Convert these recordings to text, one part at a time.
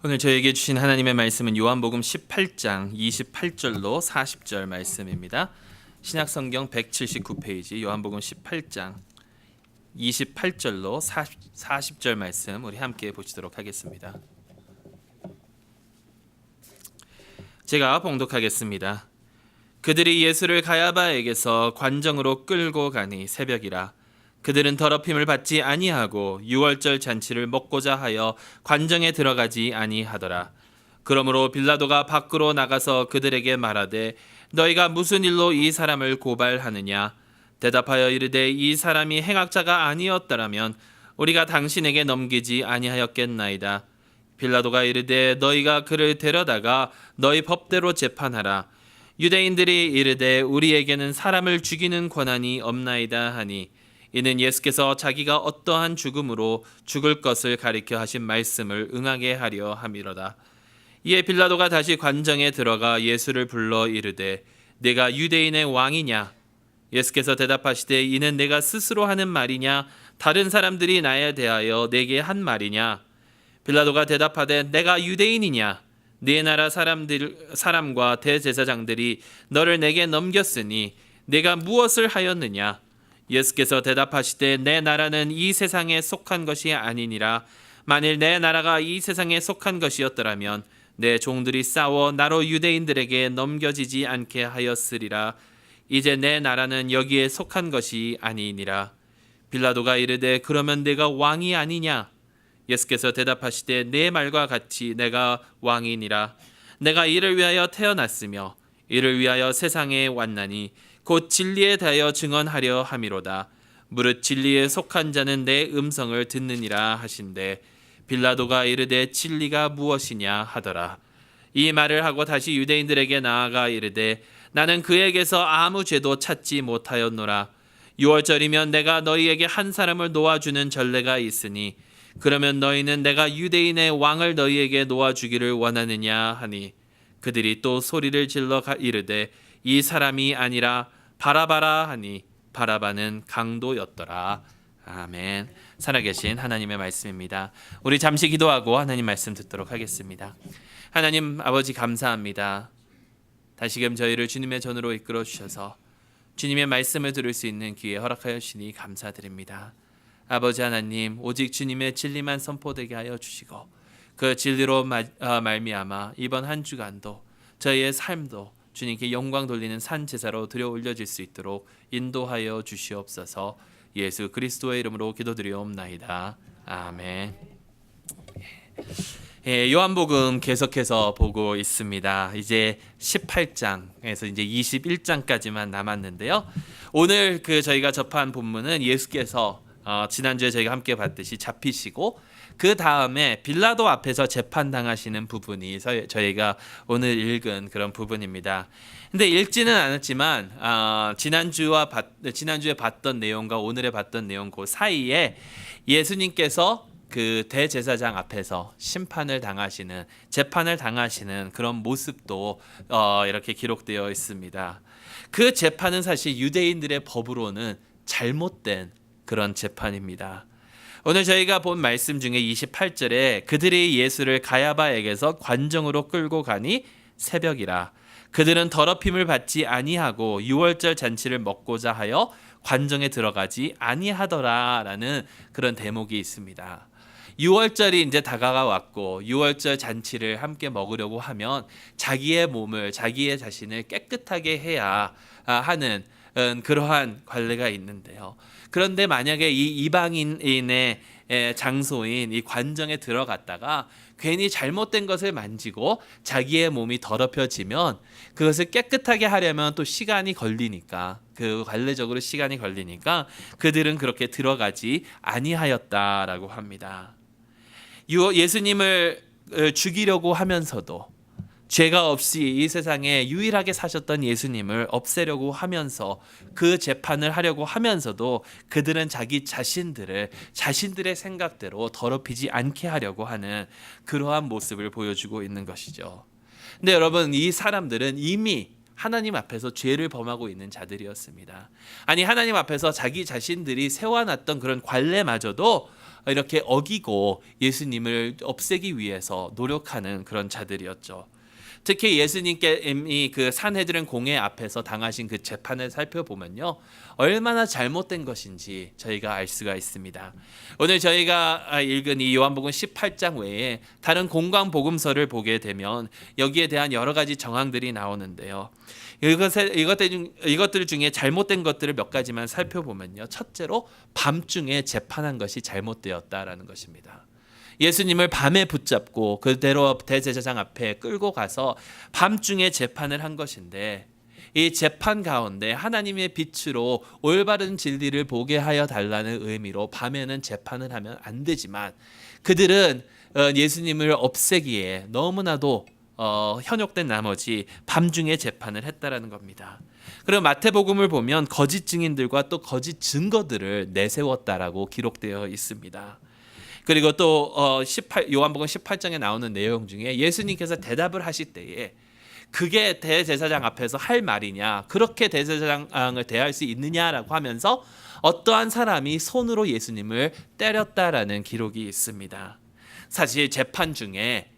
오늘 저에게 주신 하나님의 말씀은 요한복음 18장 28절로 40절 말씀입니다. 신약성경 179페이지 요한복음 18장 28절로 40절 말씀 우리 함께 보시도록 하겠습니다. 제가 봉독하겠습니다. 그들이 예수를 가야바에게서 관정으로 끌고 가니 새벽이라. 그들은 더럽힘을 받지 아니하고 유월절 잔치를 먹고자 하여 관정에 들어가지 아니하더라. 그러므로 빌라도가 밖으로 나가서 그들에게 말하되 너희가 무슨 일로 이 사람을 고발하느냐? 대답하여 이르되 이 사람이 행악자가 아니었더라면 우리가 당신에게 넘기지 아니하였겠나이다. 빌라도가 이르되 너희가 그를 데려다가 너희 법대로 재판하라. 유대인들이 이르되 우리에게는 사람을 죽이는 권한이 없나이다 하니 이는 예수께서 자기가 어떠한 죽음으로 죽을 것을 가리켜 하신 말씀을 응하게 하려 함이로다. 이에 빌라도가 다시 관정에 들어가 예수를 불러 이르되 내가 유대인의 왕이냐? 예수께서 대답하시되 이는 내가 스스로 하는 말이냐? 다른 사람들이 나에 대하여 내게 한 말이냐? 빌라도가 대답하되 내가 유대인이냐? 네 나라 사람과 대제사장들이 너를 내게 넘겼으니 내가 무엇을 하였느냐? 예수께서 대답하시되 내 나라는 이 세상에 속한 것이 아니니라. 만일 내 나라가 이 세상에 속한 것이었더라면 내 종들이 싸워 나로 유대인들에게 넘겨지지 않게 하였으리라. 이제 내 나라는 여기에 속한 것이 아니니라. 빌라도가 이르되 그러면 내가 왕이 아니냐? 예수께서 대답하시되 내 말과 같이 내가 왕이니라. 내가 이를 위하여 태어났으며 이를 위하여 세상에 왔나니 곧 진리에 대하여 증언하려 함이로다. 무릇 진리에 속한 자는 내 음성을 듣느니라 하신대 빌라도가 이르되 진리가 무엇이냐 하더라. 이 말을 하고 다시 유대인들에게 나아가 이르되 나는 그에게서 아무 죄도 찾지 못하였노라. 유월절이면 내가 너희에게 한 사람을 놓아주는 전례가 있으니 그러면 너희는 내가 유대인의 왕을 너희에게 놓아주기를 원하느냐 하니 그들이 또 소리를 질러 이르되 이 사람이 아니라 바라바라 하니 바라바는 강도였더라. 아멘. 살아계신 하나님의 말씀입니다. 우리 잠시 기도하고 하나님 말씀 듣도록 하겠습니다. 하나님 아버지 감사합니다. 다시금 저희를 주님의 전으로 이끌어 주셔서 주님의 말씀을 들을 수 있는 기회 허락하여 주시니 감사드립니다. 아버지 하나님 오직 주님의 진리만 선포되게 하여 주시고 그 진리로 말미암아 이번 한 주간도 저희의 삶도 주님께 영광 돌리는 산 제사로 드려 올려질 수 있도록 인도하여 주시옵소서. 예수 그리스도의 이름으로 기도드리옵나이다. 아멘. 요한복음 계속해서 보고 있습니다. 이제 18장에서 이제 21장까지만 남았는데요. 오늘 저희가 접한 본문은 예수께서 지난주에 저희가 함께 봤듯이 잡히시고 그 다음에 빌라도 앞에서 재판당하시는 부분이 저희가 오늘 읽은 그런 부분입니다. 근데 읽지는 않았지만 지난주에 봤던 내용과 오늘에 봤던 내용 그 사이에 예수님께서 그 대제사장 앞에서 심판을 당하시는 재판을 당하시는 그런 모습도 이렇게 기록되어 있습니다. 그 재판은 사실 유대인들의 법으로는 잘못된 그런 재판입니다. 오늘 저희가 본 말씀 중에 28절에 그들이 예수를 가야바에게서 관정으로 끌고 가니 새벽이라. 그들은 더럽힘을 받지 아니하고 유월절 잔치를 먹고자 하여 관정에 들어가지 아니하더라라는 그런 대목이 있습니다. 유월절이 이제 다가가 왔고 유월절 잔치를 함께 먹으려고 하면 자기의 몸을 자기의 자신을 깨끗하게 해야 하는 그러한 관례가 있는데요. 그런데 만약에 이 이방인의 장소인 이 관정에 들어갔다가 괜히 잘못된 것을 만지고 자기의 몸이 더럽혀지면 그것을 깨끗하게 하려면 또 시간이 걸리니까 그 관례적으로 시간이 걸리니까 그들은 그렇게 들어가지 아니하였다라고 합니다. 예수님을 죽이려고 하면서도 죄가 없이 이 세상에 유일하게 사셨던 예수님을 없애려고 하면서 그 재판을 하려고 하면서도 그들은 자신들의 생각대로 더럽히지 않게 하려고 하는 그러한 모습을 보여주고 있는 것이죠. 근데 여러분 이 사람들은 이미 하나님 앞에서 죄를 범하고 있는 자들이었습니다. 아니 하나님 앞에서 자기 자신들이 세워놨던 그런 관례마저도 이렇게 어기고 예수님을 없애기 위해서 노력하는 그런 자들이었죠. 특히 예수님께 그 산헤드린 공회 앞에서 당하신 그 재판을 살펴보면요, 얼마나 잘못된 것인지 저희가 알 수가 있습니다. 오늘 저희가 읽은 이 요한복음 18장 외에 다른 공관 복음서를 보게 되면 여기에 대한 여러 가지 정황들이 나오는데요. 이것들 중에 잘못된 것들을 몇 가지만 살펴보면요, 첫째로 밤중에 재판한 것이 잘못되었다라는 것입니다. 예수님을 밤에 붙잡고 그대로 대제사장 앞에 끌고 가서 밤중에 재판을 한 것인데, 이 재판 가운데 하나님의 빛으로 올바른 진리를 보게 하여 달라는 의미로 밤에는 재판을 하면 안 되지만, 그들은 예수님을 없애기에 너무나도 현혹된 나머지 밤중에 재판을 했다라는 겁니다. 그리고 마태복음을 보면 거짓 증인들과 또 거짓 증거들을 내세웠다라고 기록되어 있습니다. 그리고 또 요한복음 18장에 나오는 내용 중에 예수님께서 대답을 하실 때에 그게 대제사장 앞에서 할 말이냐, 그렇게 대제사장을 대할 수 있느냐라고 하면서 어떠한 사람이 손으로 예수님을 때렸다라는 기록이 있습니다. 사실 재판 중에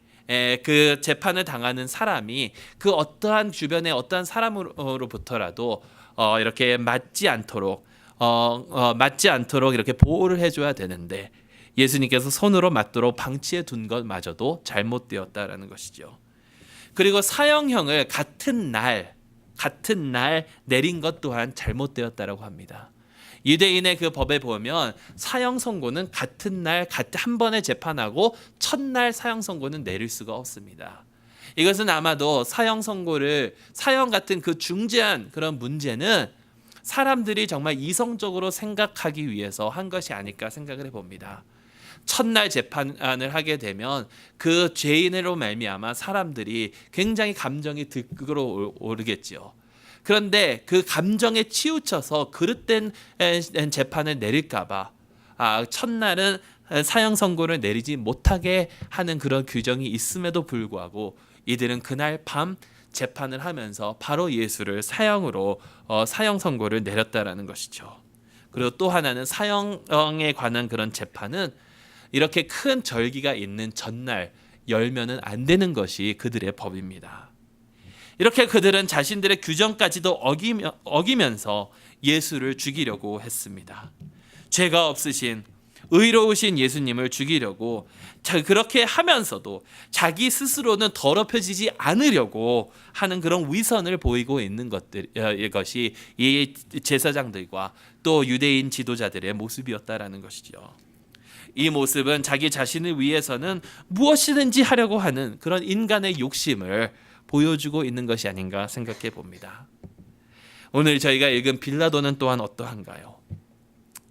그 재판을 당하는 사람이 그 어떠한 주변의 어떠한 사람으로부터라도 이렇게 맞지 않도록 이렇게 보호를 해줘야 되는데, 예수님께서 손으로 맞도록 방치해 둔 것마저도 잘못되었다라는 것이죠. 그리고 사형형을 같은 날 내린 것 또한 잘못되었다라고 합니다. 유대인의 그 법에 보면 사형 선고는 같은 날 한 번에 재판하고 첫날 사형 선고는 내릴 수가 없습니다. 이것은 아마도 사형 같은 그 중대한 그런 문제는 사람들이 정말 이성적으로 생각하기 위해서 한 것이 아닐까 생각을 해봅니다. 첫날 재판을 하게 되면 그 죄인으로 말미암아 사람들이 굉장히 감정이 들끓어오르겠지요. 그런데 그 감정에 치우쳐서 그릇된 재판을 내릴까봐 첫날은 사형 선고를 내리지 못하게 하는 그런 규정이 있음에도 불구하고 이들은 그날 밤 재판을 하면서 바로 예수를 사형으로 사형 선고를 내렸다라는 것이죠. 그리고 또 하나는 사형에 관한 그런 재판은 이렇게 큰 절기가 있는 전날 열면은 안 되는 것이 그들의 법입니다. 이렇게 그들은 자신들의 규정까지도 어기면서 예수를 죽이려고 했습니다. 죄가 없으신 의로우신 예수님을 죽이려고 그렇게 하면서도 자기 스스로는 더럽혀지지 않으려고 하는 그런 위선을 보이고 있는 것이 이 제사장들과 또 유대인 지도자들의 모습이었다라는 것이죠. 이 모습은 자기 자신을 위해서는 무엇이든지 하려고 하는 그런 인간의 욕심을 보여주고 있는 것이 아닌가 생각해 봅니다. 오늘 저희가 읽은 빌라도는 또한 어떠한가요?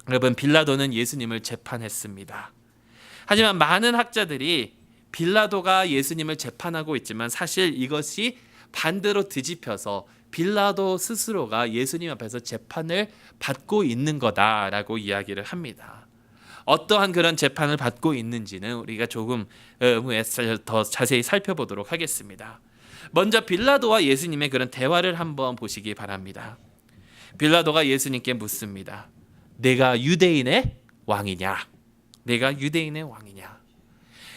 여러분, 빌라도는 예수님을 재판했습니다. 하지만 많은 학자들이 빌라도가 예수님을 재판하고 있지만 사실 이것이 반대로 뒤집혀서 빌라도 스스로가 예수님 앞에서 재판을 받고 있는 거다라고 이야기를 합니다. 어떠한 그런 재판을 받고 있는지는 우리가 조금 후에 더 자세히 살펴보도록 하겠습니다. 먼저 빌라도와 예수님의 그런 대화를 한번 보시기 바랍니다. 빌라도가 예수님께 묻습니다. 내가 유대인의 왕이냐? 내가 유대인의 왕이냐?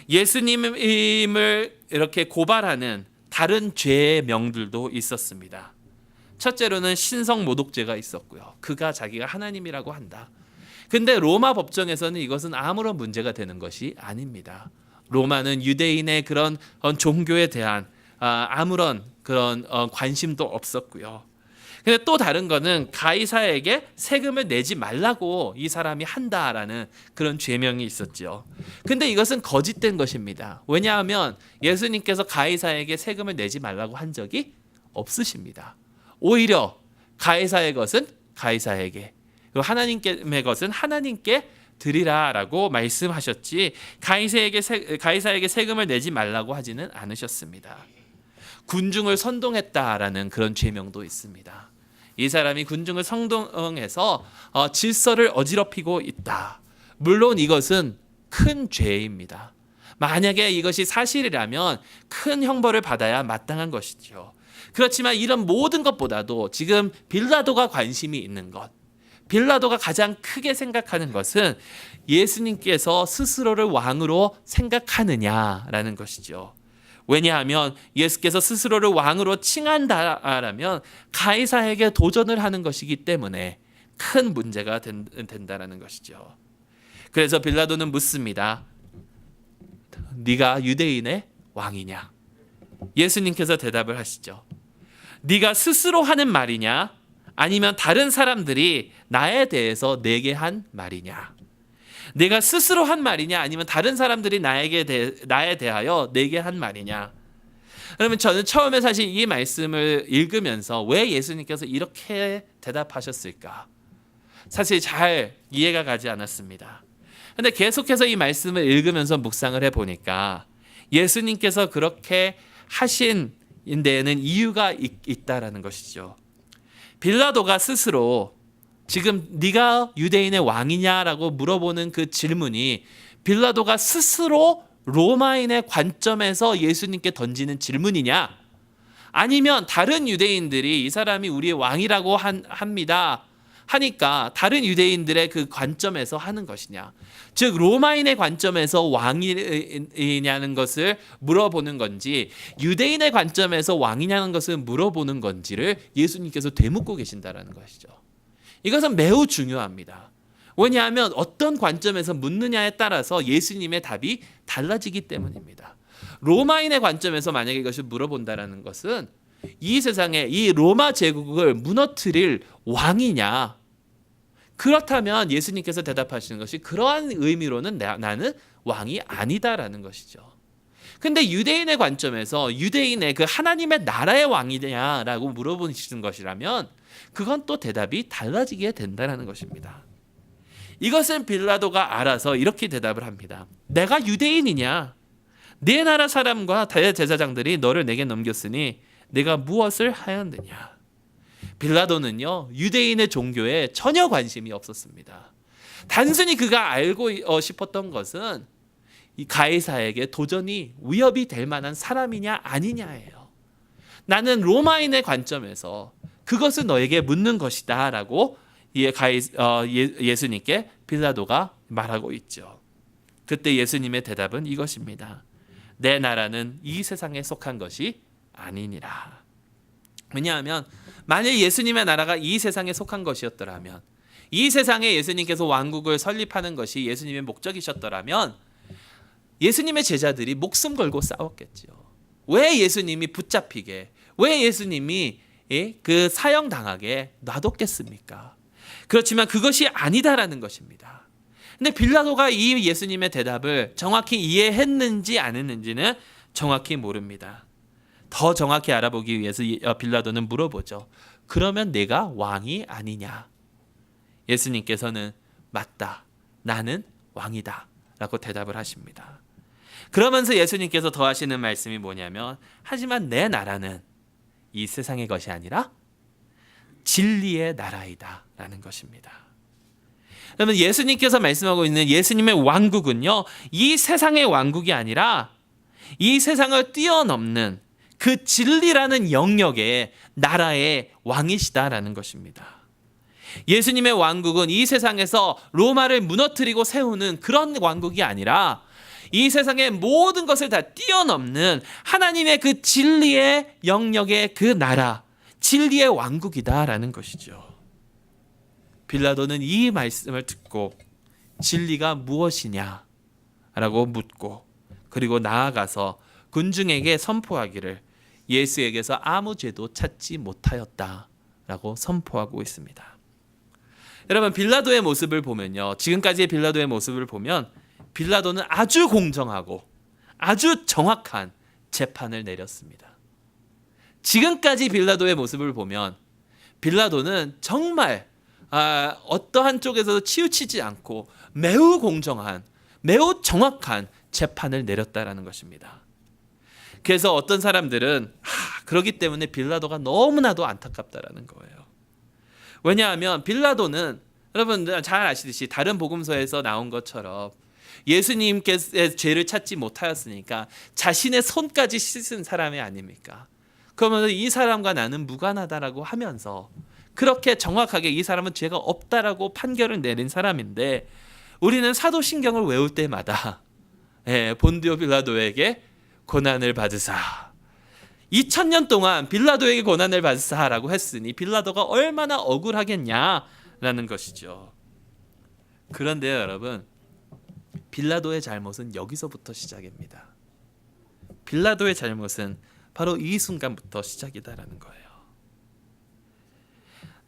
예수님을 이렇게 고발하는 다른 죄의 명들도 있었습니다. 첫째로는 신성 모독죄가 있었고요. 그가 자기가 하나님이라고 한다. 근데 로마 법정에서는 이것은 아무런 문제가 되는 것이 아닙니다. 로마는 유대인의 그런 종교에 대한 아무런 그런 관심도 없었고요. 근데 또 다른 거는 가이사에게 세금을 내지 말라고 이 사람이 한다라는 그런 죄명이 있었죠. 근데 이것은 거짓된 것입니다. 왜냐하면 예수님께서 가이사에게 세금을 내지 말라고 한 적이 없으십니다. 오히려 가이사의 것은 가이사에게, 하나님의 것은 하나님께 드리라라고 말씀하셨지 가이사에게 세금을 내지 말라고 하지는 않으셨습니다. 군중을 선동했다라는 그런 죄명도 있습니다. 이 사람이 군중을 선동해서 질서를 어지럽히고 있다. 물론 이것은 큰 죄입니다. 만약에 이것이 사실이라면 큰 형벌을 받아야 마땅한 것이죠. 그렇지만 이런 모든 것보다도 지금 빌라도가 관심이 있는 것, 빌라도가 가장 크게 생각하는 것은 예수님께서 스스로를 왕으로 생각하느냐라는 것이죠. 왜냐하면 예수께서 스스로를 왕으로 칭한다라면 가이사에게 도전을 하는 것이기 때문에 큰 문제가 된다라는 것이죠. 그래서 빌라도는 묻습니다. 네가 유대인의 왕이냐? 예수님께서 대답을 하시죠. 네가 스스로 하는 말이냐? 아니면 다른 사람들이 나에 대해서 내게 한 말이냐? 내가 스스로 한 말이냐? 아니면 다른 사람들이 나에 대하여 내게 한 말이냐? 그러면 저는 처음에 사실 이 말씀을 읽으면서 왜 예수님께서 이렇게 대답하셨을까? 사실 잘 이해가 가지 않았습니다. 근데 계속해서 이 말씀을 읽으면서 묵상을 해보니까 예수님께서 그렇게 하신 데에는 이유가 있다라는 것이죠. 빌라도가 스스로 지금 네가 유대인의 왕이냐라고 물어보는 그 질문이 빌라도가 스스로 로마인의 관점에서 예수님께 던지는 질문이냐, 아니면 다른 유대인들이 이 사람이 우리의 왕이라고 합니다 하니까 다른 유대인들의 그 관점에서 하는 것이냐, 즉 로마인의 관점에서 왕이냐는 것을 물어보는 건지 유대인의 관점에서 왕이냐는 것을 물어보는 건지를 예수님께서 되묻고 계신다라는 것이죠. 이것은 매우 중요합니다. 왜냐하면 어떤 관점에서 묻느냐에 따라서 예수님의 답이 달라지기 때문입니다. 로마인의 관점에서 만약에 이것을 물어본다라는 것은 이 세상에 이 로마 제국을 무너뜨릴 왕이냐, 그렇다면 예수님께서 대답하시는 것이 그러한 의미로는 나는 왕이 아니다라는 것이죠. 근데 유대인의 관점에서 유대인의 그 하나님의 나라의 왕이냐라고 물어보시는 것이라면 그건 또 대답이 달라지게 된다는 것입니다. 이것은 빌라도가 알아서 이렇게 대답을 합니다. 내가 유대인이냐? 네 나라 사람과 대제사장들이 너를 내게 넘겼으니 내가 무엇을 하였느냐? 빌라도는요, 유대인의 종교에 전혀 관심이 없었습니다. 단순히 그가 알고 싶었던 것은 이 가이사에게 도전이 위협이 될 만한 사람이냐 아니냐예요. 나는 로마인의 관점에서 그것을 너에게 묻는 것이다 라고 예수님께 빌라도가 말하고 있죠. 그때 예수님의 대답은 이것입니다. 내 나라는 이 세상에 속한 것이 아니니라. 왜냐하면 만약 예수님의 나라가 이 세상에 속한 것이었더라면, 이 세상에 예수님께서 왕국을 설립하는 것이 예수님의 목적이셨더라면 예수님의 제자들이 목숨 걸고 싸웠겠죠. 왜 예수님이 붙잡히게, 왜 예수님이 그 사형당하게 놔뒀겠습니까? 그렇지만 그것이 아니다라는 것입니다. 근데 빌라도가 이 예수님의 대답을 정확히 이해했는지 안 했는지는 정확히 모릅니다. 더 정확히 알아보기 위해서 빌라도는 물어보죠. 그러면 내가 왕이 아니냐? 예수님께서는 맞다, 나는 왕이다 라고 대답을 하십니다. 그러면서 예수님께서 더 하시는 말씀이 뭐냐면, 하지만 내 나라는 이 세상의 것이 아니라 진리의 나라이다 라는 것입니다. 그러면 예수님께서 말씀하고 있는 예수님의 왕국은요, 이 세상의 왕국이 아니라 이 세상을 뛰어넘는 그 진리라는 영역의 나라의 왕이시다라는 것입니다. 예수님의 왕국은 이 세상에서 로마를 무너뜨리고 세우는 그런 왕국이 아니라 이 세상의 모든 것을 다 뛰어넘는 하나님의 그 진리의 영역의 그 나라, 진리의 왕국이다라는 것이죠. 빌라도는 이 말씀을 듣고 진리가 무엇이냐라고 묻고, 그리고 나아가서 군중에게 선포하기를 예수에게서 아무 죄도 찾지 못하였다라고 선포하고 있습니다. 여러분, 빌라도의 모습을 보면요, 지금까지의 빌라도의 모습을 보면 빌라도는 아주 공정하고 아주 정확한 재판을 내렸습니다. 지금까지 빌라도의 모습을 보면 빌라도는 정말 어떠한 쪽에서도 치우치지 않고 매우 공정한, 매우 정확한 재판을 내렸다라는 것입니다. 그래서 어떤 사람들은 그렇기 때문에 빌라도가 너무나도 안타깝다라는 거예요. 왜냐하면 빌라도는 여러분 잘 아시듯이 다른 복음서에서 나온 것처럼 예수님께서 죄를 찾지 못하였으니까 자신의 손까지 씻은 사람이 아닙니까? 그러면서 이 사람과 나는 무관하다라고 하면서 그렇게 정확하게 이 사람은 죄가 없다라고 판결을 내린 사람인데 우리는 사도신경을 외울 때마다 본디오 빌라도에게 고난을 받으사 2000년 동안 빌라도에게 고난을 받으사라고 했으니 빌라도가 얼마나 억울하겠냐라는 것이죠. 그런데요, 여러분, 빌라도의 잘못은 여기서부터 시작입니다. 빌라도의 잘못은 바로 이 순간부터 시작이다라는 거예요.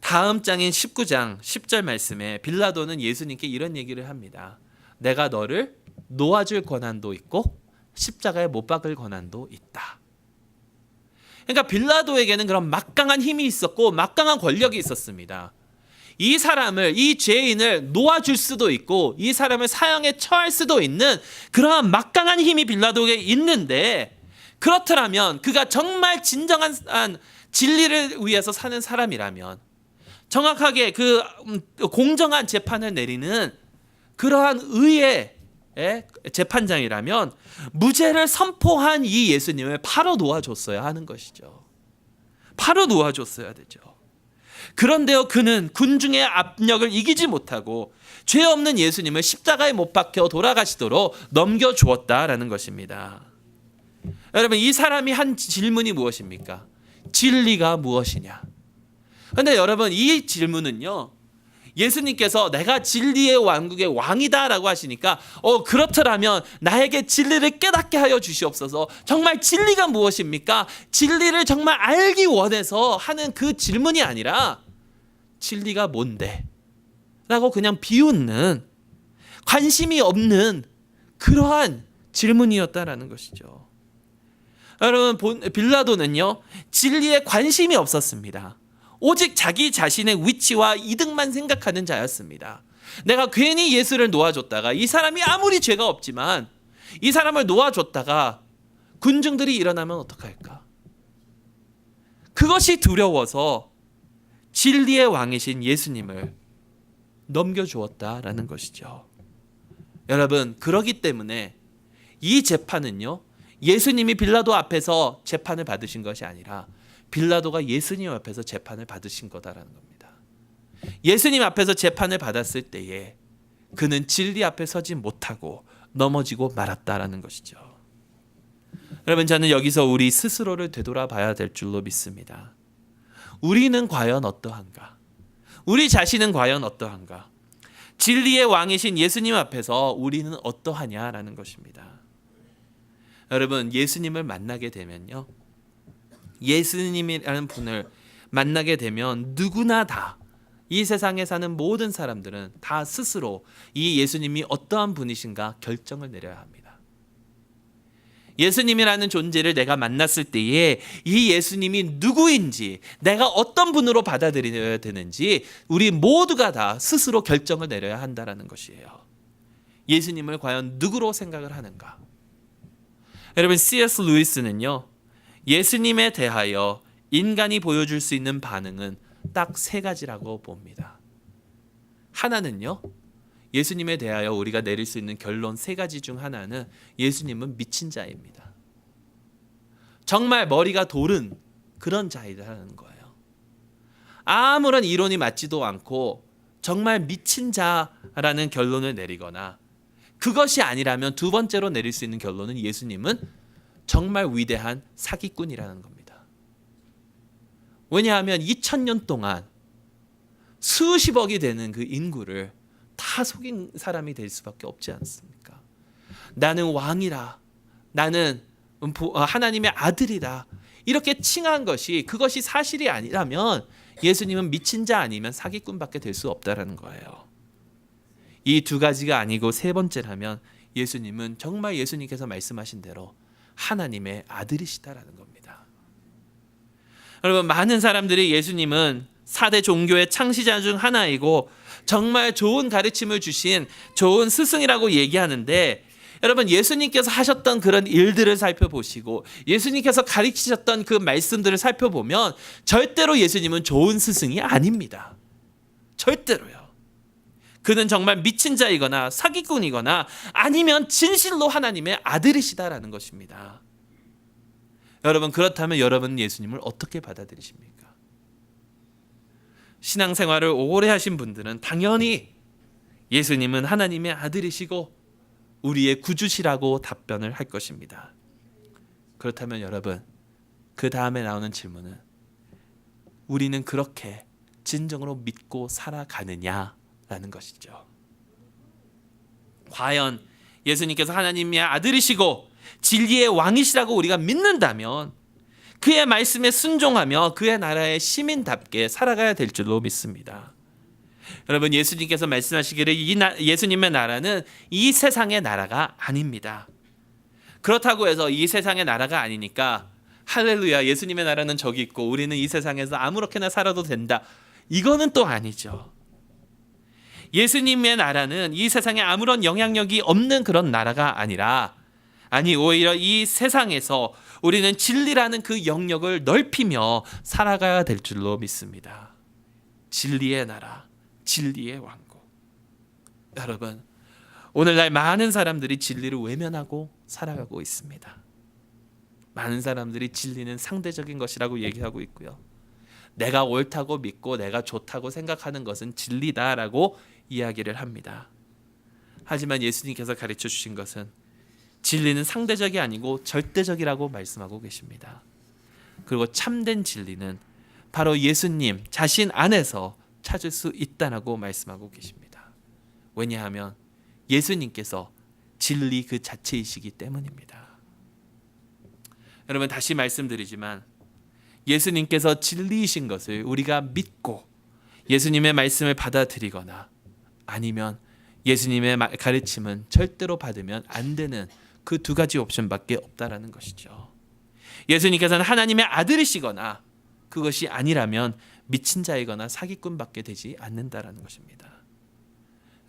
다음 장인 19장 10절 말씀에 빌라도는 예수님께 이런 얘기를 합니다. 내가 너를 놓아줄 권한도 있고 십자가에 못 박을 권한도 있다. 그러니까 빌라도에게는 그런 막강한 힘이 있었고 막강한 권력이 있었습니다. 이 사람을, 이 죄인을 놓아줄 수도 있고 이 사람을 사형에 처할 수도 있는 그러한 막강한 힘이 빌라도에게 있는데, 그렇더라면 그가 정말 진정한 진리를 위해서 사는 사람이라면, 정확하게 그 공정한 재판을 내리는 그러한 의의 재판장이라면 무죄를 선포한 이 예수님을 바로 놓아줬어야 하는 것이죠. 바로 놓아줬어야 되죠. 그런데요, 그는 군중의 압력을 이기지 못하고 죄 없는 예수님을 십자가에 못 박혀 돌아가시도록 넘겨주었다라는 것입니다. 여러분, 이 사람이 한 질문이 무엇입니까? 진리가 무엇이냐? 그런데 여러분, 이 질문은요, 예수님께서 내가 진리의 왕국의 왕이다라고 하시니까 그렇더라면 나에게 진리를 깨닫게 하여 주시옵소서. 정말 진리가 무엇입니까? 진리를 정말 알기 원해서 하는 그 질문이 아니라 진리가 뭔데? 라고 그냥 비웃는, 관심이 없는 그러한 질문이었다라는 것이죠. 여러분, 빌라도는요, 진리에 관심이 없었습니다. 오직 자기 자신의 위치와 이득만 생각하는 자였습니다. 내가 괜히 예수를 놓아줬다가, 이 사람이 아무리 죄가 없지만 이 사람을 놓아줬다가 군중들이 일어나면 어떡할까? 그것이 두려워서 진리의 왕이신 예수님을 넘겨주었다라는 것이죠. 여러분, 그러기 때문에 이 재판은요, 예수님이 빌라도 앞에서 재판을 받으신 것이 아니라 빌라도가 예수님 앞에서 재판을 받으신 거다라는 겁니다. 예수님 앞에서 재판을 받았을 때에 그는 진리 앞에 서지 못하고 넘어지고 말았다라는 것이죠. 여러분, 저는 여기서 우리 스스로를 되돌아봐야 될 줄로 믿습니다. 우리는 과연 어떠한가? 우리 자신은 과연 어떠한가? 진리의 왕이신 예수님 앞에서 우리는 어떠하냐라는 것입니다. 여러분, 예수님을 만나게 되면요, 예수님이라는 분을 만나게 되면 누구나 다, 이 세상에 사는 모든 사람들은 다 스스로 이 예수님이 어떠한 분이신가 결정을 내려야 합니다. 예수님이라는 존재를 내가 만났을 때에 이 예수님이 누구인지, 내가 어떤 분으로 받아들여야 되는지 우리 모두가 다 스스로 결정을 내려야 한다는 것이에요. 예수님을 과연 누구로 생각을 하는가? 여러분, C.S. 루이스는요, 예수님에 대하여 인간이 보여줄 수 있는 반응은 딱 세 가지라고 봅니다. 하나는요, 예수님에 대하여 우리가 내릴 수 있는 결론 세 가지 중 하나는 예수님은 미친 자입니다. 정말 머리가 돌은 그런 자이라는 거예요. 아무런 이론이 맞지도 않고 정말 미친 자라는 결론을 내리거나, 그것이 아니라면 두 번째로 내릴 수 있는 결론은 예수님은 정말 위대한 사기꾼이라는 겁니다. 왜냐하면 2000년 동안 수십억이 되는 그 인구를 다 속인 사람이 될 수밖에 없지 않습니까? 나는 왕이라, 나는 하나님의 아들이다, 이렇게 칭한 것이, 그것이 사실이 아니라면 예수님은 미친 자 아니면 사기꾼밖에 될 수 없다라는 거예요. 이 두 가지가 아니고 세 번째라면 예수님은 정말 예수님께서 말씀하신 대로 하나님의 아들이시다라는 겁니다. 여러분, 많은 사람들이 예수님은 4대 종교의 창시자 중 하나이고 정말 좋은 가르침을 주신 좋은 스승이라고 얘기하는데, 여러분, 예수님께서 하셨던 그런 일들을 살펴보시고 예수님께서 가르치셨던 그 말씀들을 살펴보면 절대로 예수님은 좋은 스승이 아닙니다. 절대로요. 그는 정말 미친 자이거나 사기꾼이거나 아니면 진실로 하나님의 아들이시다라는 것입니다. 여러분, 그렇다면 여러분은 예수님을 어떻게 받아들이십니까? 신앙생활을 오래 하신 분들은 당연히 예수님은 하나님의 아들이시고 우리의 구주시라고 답변을 할 것입니다. 그렇다면 여러분, 그 다음에 나오는 질문은 우리는 그렇게 진정으로 믿고 살아가느냐라는 것이죠. 과연 예수님께서 하나님의 아들이시고 진리의 왕이시라고 우리가 믿는다면 그의 말씀에 순종하며 그의 나라의 시민답게 살아가야 될 줄로 믿습니다. 여러분, 예수님께서 말씀하시기를 예수님의 나라는 이 세상의 나라가 아닙니다. 그렇다고 해서 이 세상의 나라가 아니니까 할렐루야, 예수님의 나라는 저기 있고 우리는 이 세상에서 아무렇게나 살아도 된다, 이거는 또 아니죠. 예수님의 나라는 이 세상에 아무런 영향력이 없는 그런 나라가 아니라, 오히려 이 세상에서 우리는 진리라는 그 영역을 넓히며 살아가야 될 줄로 믿습니다. 진리의 나라, 진리의 왕국. 여러분, 오늘날 많은 사람들이 진리를 외면하고 살아가고 있습니다. 많은 사람들이 진리는 상대적인 것이라고 얘기하고 있고요. 내가 옳다고 믿고 내가 좋다고 생각하는 것은 진리다라고 이야기를 합니다. 하지만 예수님께서 가르쳐 주신 것은 진리는 상대적이 아니고 절대적이라고 말씀하고 계십니다. 그리고 참된 진리는 바로 예수님 자신 안에서 찾을 수 있다라고 말씀하고 계십니다. 왜냐하면 예수님께서 진리 그 자체이시기 때문입니다. 여러분, 다시 말씀드리지만 예수님께서 진리이신 것을 우리가 믿고 예수님의 말씀을 받아들이거나 아니면 예수님의 가르침은 절대로 받으면 안 되는 그 두 가지 옵션밖에 없다라는 것이죠. 예수님께서는 하나님의 아들이시거나 그것이 아니라면 미친 자이거나 사기꾼밖에 되지 않는다라는 것입니다.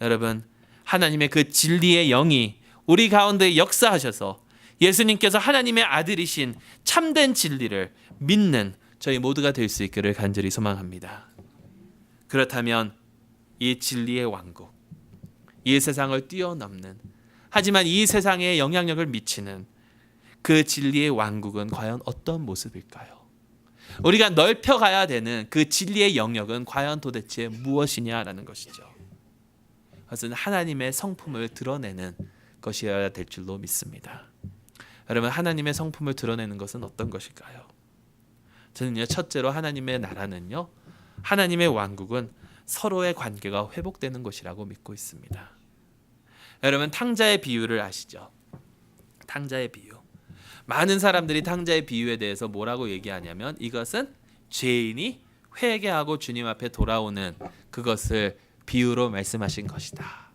여러분, 하나님의 그 진리의 영이 우리 가운데 역사하셔서 예수님께서 하나님의 아들이신 참된 진리를 믿는 저희 모두가 될 수 있기를 간절히 소망합니다. 그렇다면 이 진리의 왕국, 이 세상을 뛰어넘는, 하지만 이 세상에 영향력을 미치는 그 진리의 왕국은 과연 어떤 모습일까요? 우리가 넓혀가야 되는 그 진리의 영역은 과연 도대체 무엇이냐라는 것이죠. 그것은 하나님의 성품을 드러내는 것이어야 될 줄로 믿습니다. 여러분, 하나님의 성품을 드러내는 것은 어떤 것일까요? 저는요, 첫째로 하나님의 나라는요, 하나님의 왕국은 서로의 관계가 회복되는 것이라고 믿고 있습니다. 여러분, 탕자의 비유를 아시죠? 탕자의 비유. 많은 사람들이 탕자의 비유에 대해서 뭐라고 얘기하냐면 이것은 죄인이 회개하고 주님 앞에 돌아오는 그것을 비유로 말씀하신 것이다.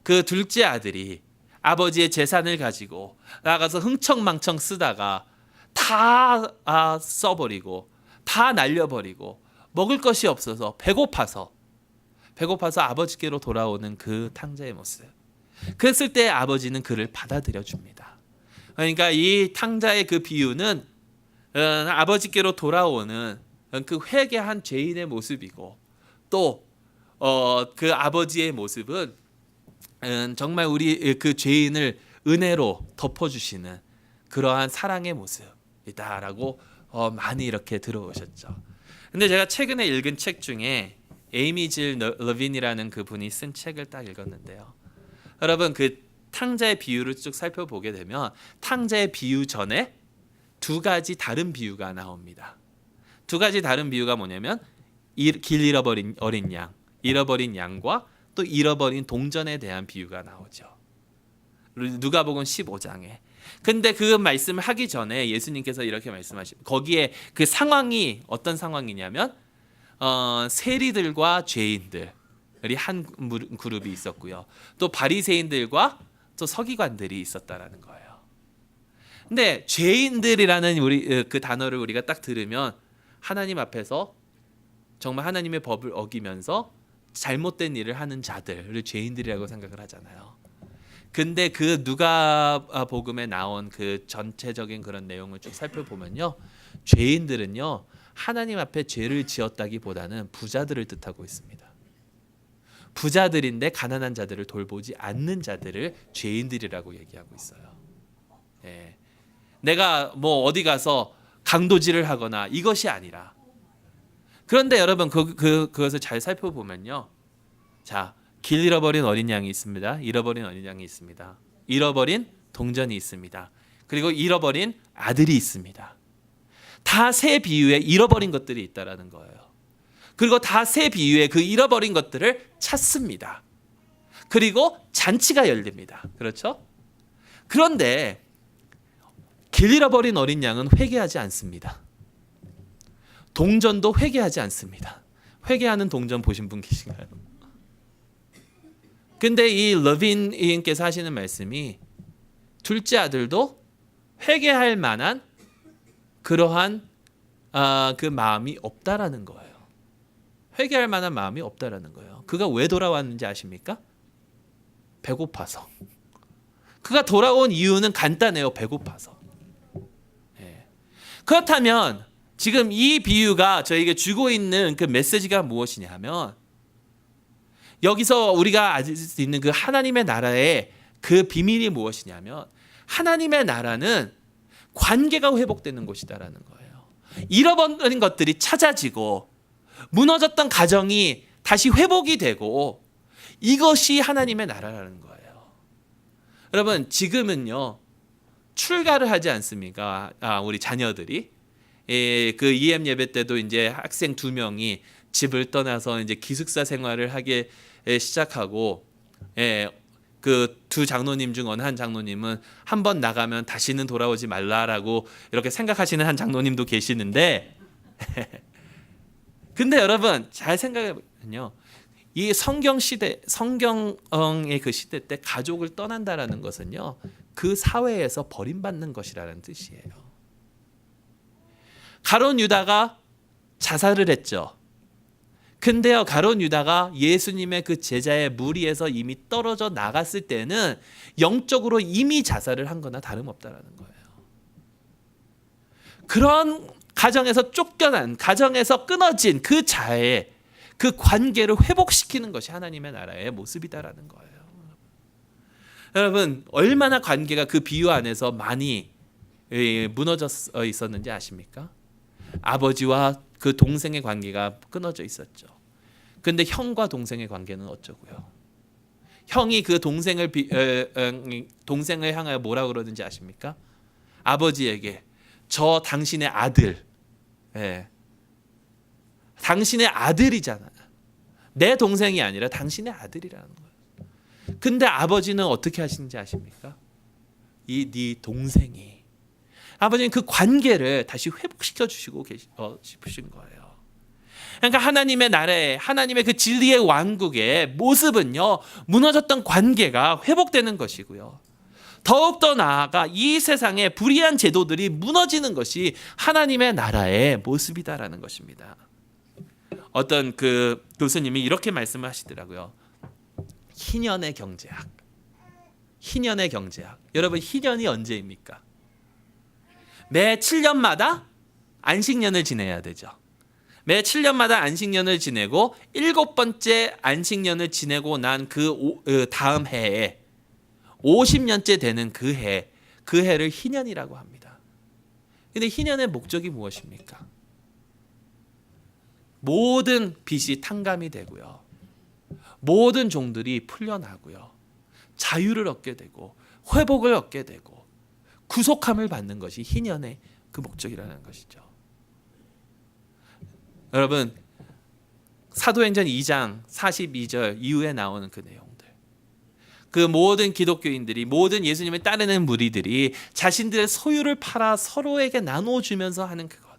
그 둘째 아들이 아버지의 재산을 가지고 나가서 흥청망청 쓰다가 다 써버리고 다 날려버리고 먹을 것이 없어서 배고파서 아버지께로 돌아오는 그 탕자의 모습. 그랬을 때 아버지는 그를 받아들여 줍니다. 그러니까 이 탕자의 그 비유는 아버지께로 돌아오는 그 회개한 죄인의 모습이고, 또 그 아버지의 모습은 정말 우리 그 죄인을 은혜로 덮어주시는 그러한 사랑의 모습이다라고 많이 이렇게 들어오셨죠. 근데 제가 최근에 읽은 책 중에 에이미 질 러빈이라는 그 분이 쓴 책을 딱 읽었는데요. 여러분, 그 탕자의 비유를 쭉 살펴보게 되면 탕자의 비유 전에 두 가지 다른 비유가 나옵니다. 두 가지 다른 비유가 뭐냐면 길 잃어버린 어린 양, 잃어버린 양과 또 잃어버린 동전에 대한 비유가 나오죠. 누가복음 15장에. 근데 그 말씀을 하기 전에 예수님께서 이렇게 말씀하십니다. 거기에 그 상황이 어떤 상황이냐면 세리들과 죄인들이 한 그룹이 있었고요. 또 바리새인들과 또 서기관들이 있었다라는 거예요. 근데 죄인들이라는 그 단어를 우리가 딱 들으면 하나님 앞에서 정말 하나님의 법을 어기면서 잘못된 일을 하는 자들을 죄인들이라고 생각을 하잖아요. 근데 그 누가복음에 나온 그 전체적인 그런 내용을 쭉 살펴보면요, 죄인들은요 하나님 앞에 죄를 지었다기보다는 부자들을 뜻하고 있습니다. 부자들인데 가난한 자들을 돌보지 않는 자들을 죄인들이라고 얘기하고 있어요. 예. 내가 뭐 어디 가서 강도질을 하거나 이것이 아니라 그런데 여러분 그것을 잘 살펴보면요. 자, 길 잃어버린 어린 양이 있습니다. 잃어버린 어린 양이 있습니다. 잃어버린 동전이 있습니다. 그리고 잃어버린 아들이 있습니다. 다 세 비유에 잃어버린 것들이 있다라는 거예요. 그리고 다 세 비유에 그 잃어버린 것들을 찾습니다. 그리고 잔치가 열립니다. 그렇죠? 그런데 길 잃어버린 어린 양은 회개하지 않습니다. 동전도 회개하지 않습니다. 회개하는 동전 보신 분 계신가요? 근데 이 러빈님께서 하시는 말씀이 둘째 아들도 회개할 만한 그러한 그 마음이 없다라는 거예요. 회개할 만한 마음이 없다라는 거예요. 그가 왜 돌아왔는지 아십니까? 배고파서. 그가 돌아온 이유는 간단해요. 배고파서. 예. 그렇다면 지금 이 비유가 저에게 주고 있는 그 메시지가 무엇이냐면 여기서 우리가 알 수 있는 그 하나님의 나라의 그 비밀이 무엇이냐면 하나님의 나라는 관계가 회복되는 곳이다라는 거예요. 잃어버린 것들이 찾아지고 무너졌던 가정이 다시 회복이 되고 이것이 하나님의 나라라는 거예요. 여러분 지금은요 출가를 하지 않습니까? 우리 자녀들이 그 EM 예배 때도 이제 학생 2명이 집을 떠나서 이제 기숙사 생활을 하게 시작하고 그 두 장로님 중 어느 한 장로님은 한 번 나가면 다시는 돌아오지 말라라고 이렇게 생각하시는 한 장로님도 계시는데 근데 여러분 잘 생각해 보면요. 이 성경 시대, 성경의 그 시대 때 가족을 떠난다라는 것은요. 그 사회에서 버림받는 것이라는 뜻이에요. 가룟 유다가 자살을 했죠. 근데요, 가룟 유다가 예수님의 그 제자의 무리에서 이미 떨어져 나갔을 때는 영적으로 이미 자살을 한 거나 다름없다라는 거예요. 그런 가정에서 쫓겨난, 가정에서 끊어진 그 자의 그 관계를 회복시키는 것이 하나님의 나라의 모습이다라는 거예요. 여러분, 얼마나 관계가 그 비유 안에서 많이 무너져 있었는지 아십니까? 아버지와 그 동생의 관계가 끊어져 있었죠. 근데 형과 동생의 관계는 어쩌고요? 형이 그 동생을 향하여 뭐라 그러는지 아십니까? 아버지에게 저 당신의 아들, 당신의 아들이잖아요. 내 동생이 아니라 당신의 아들이라는 거예요. 근데 아버지는 어떻게 하시는지 아십니까? 네 동생이 아버지는 그 관계를 다시 회복시켜 주시고 싶으신 거예요. 그러니까 하나님의 나라에 하나님의 그 진리의 왕국의 모습은요. 무너졌던 관계가 회복되는 것이고요. 더욱더 나아가 이 세상의 불의한 제도들이 무너지는 것이 하나님의 나라의 모습이다라는 것입니다. 어떤 그 교수님이 이렇게 말씀을 하시더라고요. 희년의 경제학. 희년의 경제학. 여러분 희년이 언제입니까? 매 7년마다 안식년을 지내야 되죠. 매 7년마다 안식년을 지내고 7번째 안식년을 지내고 난 그 다음 해에 50년째 되는 그 해를 희년이라고 합니다. 근데 희년의 목적이 무엇입니까? 모든 빚이 탕감이 되고요. 모든 종들이 풀려나고요. 자유를 얻게 되고 회복을 얻게 되고 구속함을 받는 것이 희년의 그 목적이라는 것이죠. 여러분 사도행전 2장 42절 이후에 나오는 그 내용들, 그 모든 기독교인들이, 모든 예수님을 따르는 무리들이 자신들의 소유를 팔아 서로에게 나눠주면서 하는 그것,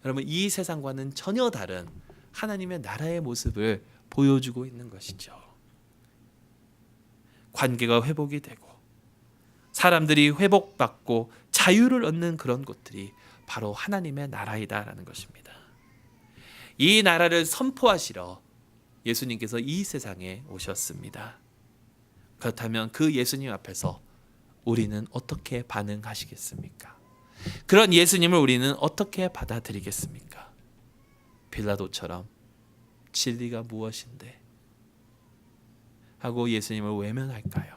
여러분 이 세상과는 전혀 다른 하나님의 나라의 모습을 보여주고 있는 것이죠. 관계가 회복이 되고 사람들이 회복받고 자유를 얻는 그런 곳들이 바로 하나님의 나라이다라는 것입니다. 이 나라를 선포하시러 예수님께서 이 세상에 오셨습니다. 그렇다면 그 예수님 앞에서 우리는 어떻게 반응하시겠습니까? 그런 예수님을 우리는 어떻게 받아들이겠습니까? 빌라도처럼 진리가 무엇인데 하고 예수님을 외면할까요?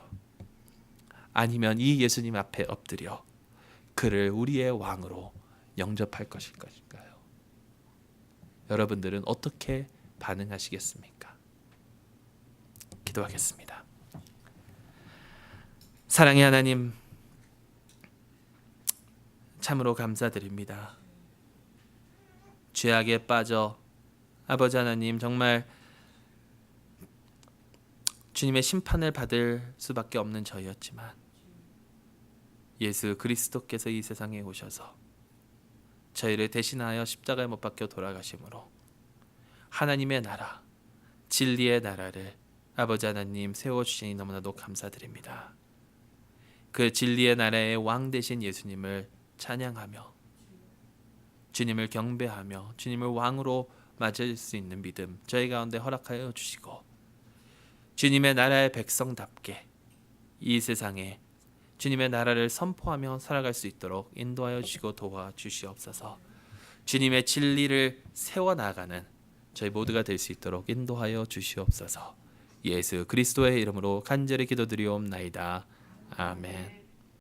아니면 이 예수님 앞에 엎드려 그를 우리의 왕으로 영접할 것일까요? 여러분들은 어떻게 반응하시겠습니까? 기도하겠습니다. 사랑의 하나님, 참으로 감사드립니다. 죄악에 빠져 아버지 하나님 정말 주님의 심판을 받을 수밖에 없는 저희였지만 예수 그리스도께서 이 세상에 오셔서 저희를 대신하여 십자가에 못 박혀 돌아가심으로 하나님의 나라, 진리의 나라를 아버지 하나님 세워주시니 너무나도 감사드립니다. 그 진리의 나라의 왕 되신 예수님을 찬양하며 주님을 경배하며 주님을 왕으로 맞을 수 있는 믿음 저희 가운데 허락하여 주시고 주님의 나라의 백성답게 이 세상에 주님의 나라를 선포하며 살아갈 수 있도록 인도하여 주시고 도와주시옵소서. 주님의 진리를 세워나가는 저희 모두가 될 수 있도록 인도하여 주시옵소서. 예수 그리스도의 이름으로 간절히 기도드리옵나이다. 아멘.